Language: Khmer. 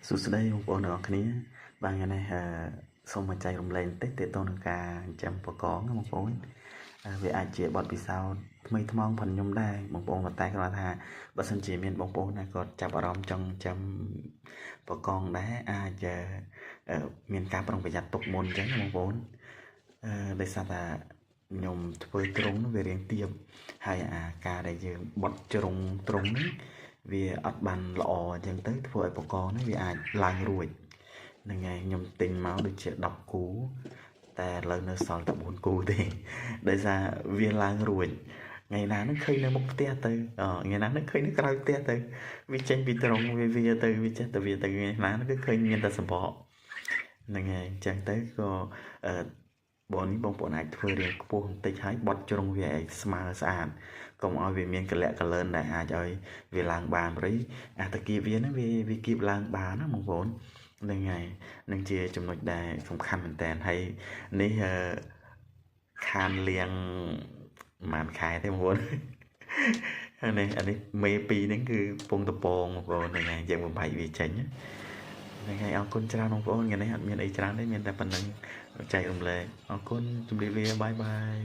សួស្តីបងប្អូនទាំងអស់គ្នាបាទថ្ងៃនេះសូមបញ្ចែករំលែកបន្តិចទាក់ទងនឹងការចិញ្ចឹមបកងបងប្អូនវាអាចជាបទពិសោធន៍ថ្មីថ្មោងផងខ្ញុំដែរបងប្អូនប៉ុន្តែគាត់ថាបើសិនជាមានបងប្អូនណាគាត់ចាប់អារម្មណ៍ចង់ចិញ្ចឹមបកងដែរអាចមានការប្រុងប្រយ័ត្នទុកមុនអញ្ចឹងបងប្អូនដោយសារតែខ្ញុំធ្វើទ្រុងវារៀងទាបហើយការដែលយើងបត់ជ្រុងទ្រុងនេះវាអត់បានល្អអញ្ចឹងទៅធ្វើឲ្យបកងនេះវាអាចឡើងរួចហ្នឹងហើយខ្ញុំទិញមកដូចជា10គូតែឥឡូវនៅសល់តែ4គូទេដោយសារវាឡើងរួចថ្ងៃណានឹងឃើញនៅមុខផ្ទះទៅថ្ងៃណានឹងឃើញនៅក្រៅផ្ទះទៅវាចេញពីទ្រុងវាទៅវាចេះតែវាទៅថ្ងៃណានឹងគឺឃើញមានតែសម្បកហ្នឹងហើយអញ្ចឹងទៅក៏បងប្អូនអាចធ្វើរៀងខ្ពស់បន្តិចហើយបត់ជ្រុងវាឲ្យស្មើស្អាតកុំឲ្យវាមានកលៈកលើនដែលអាចឲ្យវាឡើងបានព្រៃតាគៀបវាហ្នឹងវាគៀបឡើងបានណាបងប្អូនហ្នឹងហើយនឹងជាចំណុចដែលសំខាន់មែនតើហើយនេះខានលៀងមួយខែទេបងប្អូនអានេះមេ2ហ្នឹងគឺពងតពងបងប្អូនហ្នឹងហើយយើងបំបែកវាចេញហ្នឹងហើយអរគុណច្រើនបងប្អូនថ្ងៃនេះអត់មានអីច្រើនទេមានតែប៉ុណ្្នឹងចែករំលែកអរគុណជម្រាបលាបាយបាយ